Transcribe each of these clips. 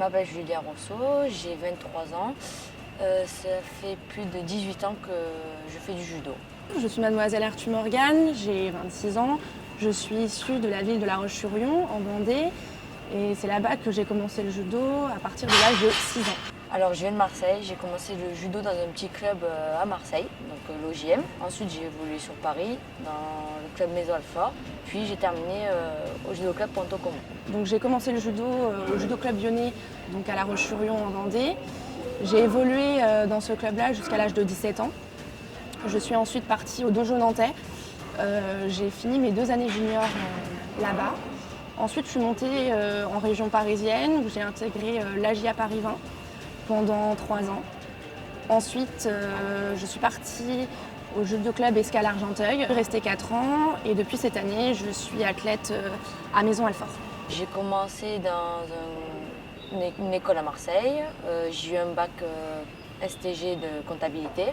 m'appelle Julia Rousseau, j'ai 23 ans. Ça fait plus de 18 ans que je fais du judo. Je suis mademoiselle Arthur Morgan, j'ai 26 ans. Je suis issue de la ville de La Roche-sur-Yon, en Vendée. Et c'est là-bas que j'ai commencé le judo à partir de l'âge de 6 ans. Alors je viens de Marseille, j'ai commencé le judo dans un petit club à Marseille, donc l'OJM. Ensuite j'ai évolué sur Paris, dans le club Maison Alfort. Puis j'ai terminé au judo club Ponto Commun. Donc j'ai commencé le judo au judo club lyonnais, donc à La Roche-sur-Yon en Vendée. J'ai évolué dans ce club-là jusqu'à l'âge de 17 ans. Je suis ensuite partie au dojo nantais. J'ai fini mes 2 années juniors là-bas. Ensuite, je suis montée en région parisienne où j'ai intégré l'AJA Paris 20 pendant 3 ans. Ensuite, je suis partie au judo club Escale Argenteuil. Je suis restée 4 ans et depuis cette année, je suis athlète à Maison Alfort. J'ai commencé dans une école à Marseille. J'ai eu un bac STG de comptabilité.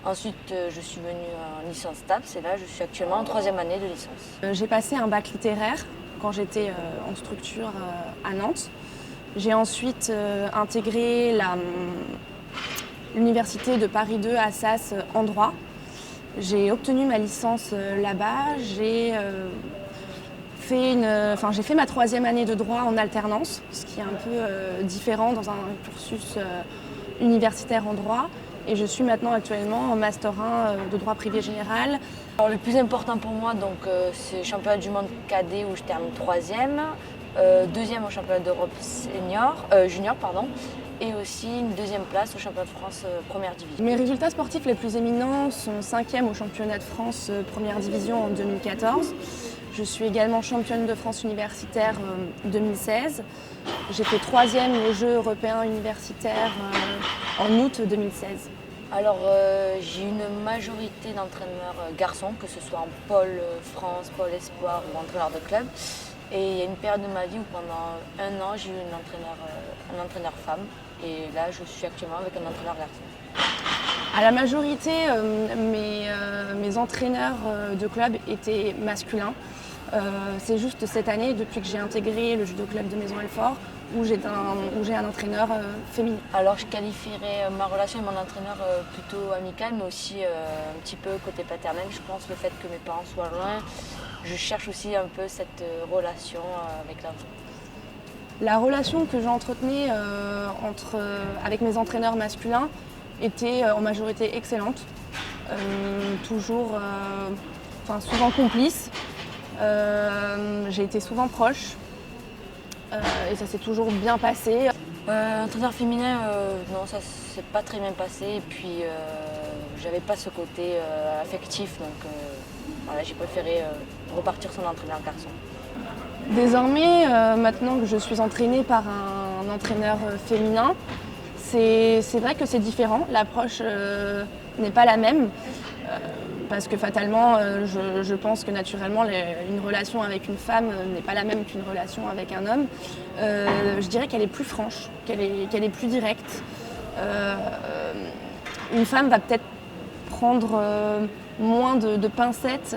Ensuite, je suis venue en licence TAPS et là, je suis actuellement en 3e année de licence. J'ai passé un bac littéraire quand j'étais en structure à Nantes. J'ai ensuite intégré l'université de Paris 2 à Assas en droit. J'ai obtenu ma licence là-bas. J'ai fait ma 3e année de droit en alternance, ce qui est un peu différent dans un cursus universitaire en droit. Et je suis maintenant actuellement en Master 1 de droit privé général. Alors, le plus important pour moi, c'est le championnat du monde cadet où je termine 3e, 2e au championnat d'Europe junior, et aussi une 2e place au championnat de France première division. Mes résultats sportifs les plus éminents sont 5e au championnat de France première division en 2014. Je suis également championne de France universitaire 2016. J'ai fait 3e aux Jeux européens universitaires en août 2016. Alors j'ai une majorité d'entraîneurs garçons, que ce soit en pôle France, pôle espoir ou entraîneur de club. Et il y a une période de ma vie où pendant 1 an j'ai eu un entraîneur femme. Et là je suis actuellement avec un entraîneur garçon. À la majorité, mes entraîneurs de club étaient masculins. C'est juste cette année, depuis que j'ai intégré le judo club de Maison Alfort, où j'ai un entraîneur féminin. Alors je qualifierais ma relation avec mon entraîneur plutôt amicale, mais aussi un petit peu côté paternel. Je pense le fait que mes parents soient loin, je cherche aussi un peu cette relation avec l'enfant. La relation que j'entretenais avec mes entraîneurs masculins était en majorité excellente, souvent complice. J'ai été souvent proche et ça s'est toujours bien passé. Entraîneur féminin, non, ça s'est pas très bien passé. Et puis, j'avais pas ce côté affectif, donc voilà, j'ai préféré repartir sur l'entraîneur garçon. Désormais, maintenant que je suis entraînée par un entraîneur féminin, c'est vrai que c'est différent. L'approche n'est pas la même. Parce que fatalement, je pense que naturellement, une relation avec une femme n'est pas la même qu'une relation avec un homme. Je dirais qu'elle est plus franche, qu'elle est plus directe. Une femme va peut-être prendre moins de pincettes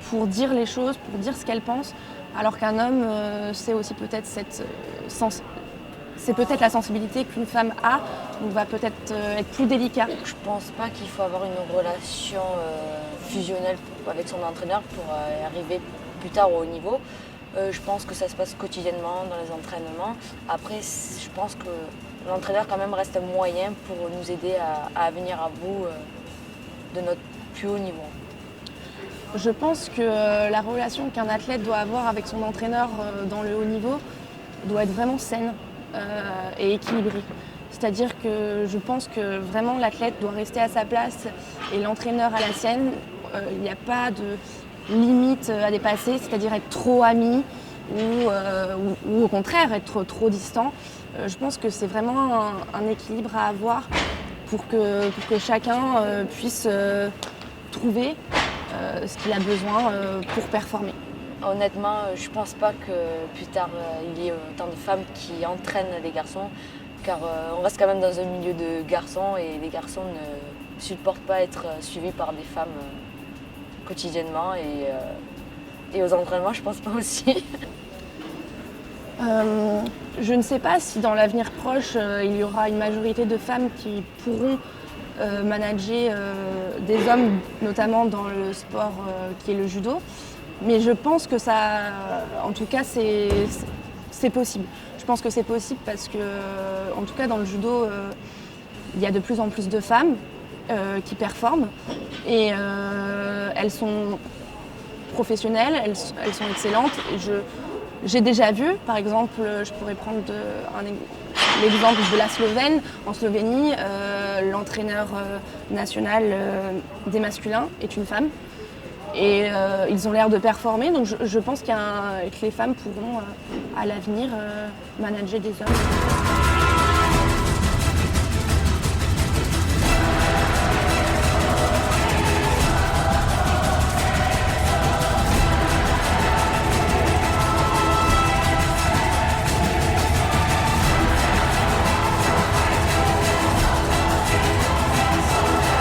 pour dire les choses, pour dire ce qu'elle pense, alors qu'un homme, c'est aussi peut-être c'est peut-être la sensibilité qu'une femme a, donc va peut-être être plus délicat. Je pense pas qu'il faut avoir une relation fusionnelle avec son entraîneur pour arriver plus tard au haut niveau. Je pense que ça se passe quotidiennement dans les entraînements. Après, je pense que l'entraîneur quand même reste un moyen pour nous aider à venir à bout de notre plus haut niveau. Je pense que la relation qu'un athlète doit avoir avec son entraîneur dans le haut niveau doit être vraiment saine et équilibrée. C'est-à-dire que je pense que vraiment l'athlète doit rester à sa place et l'entraîneur à la sienne. Il n'y a pas de limite à dépasser, c'est-à-dire être trop ami ou au contraire être trop distant. Je pense que c'est vraiment un équilibre à avoir pour que chacun puisse trouver ce qu'il a besoin pour performer. Honnêtement, je ne pense pas que plus tard il y ait autant de femmes qui entraînent les garçons, car on reste quand même dans un milieu de garçons et les garçons ne supportent pas être suivis par des femmes quotidiennement et aux entraînements, je pense pas aussi. Je ne sais pas si dans l'avenir proche, il y aura une majorité de femmes qui pourront manager des hommes, notamment dans le sport qui est le judo. Mais je pense que ça, en tout cas, c'est possible. Je pense que c'est possible parce que, en tout cas, dans le judo, il y a de plus en plus de femmes qui performent et elles sont professionnelles, elles sont excellentes. Et j'ai déjà vu, par exemple, je pourrais prendre l'exemple de la Slovène. En Slovénie, l'entraîneur national des masculins est une femme. Et ils ont l'air de performer, donc je pense que les femmes pourront à l'avenir manager des hommes.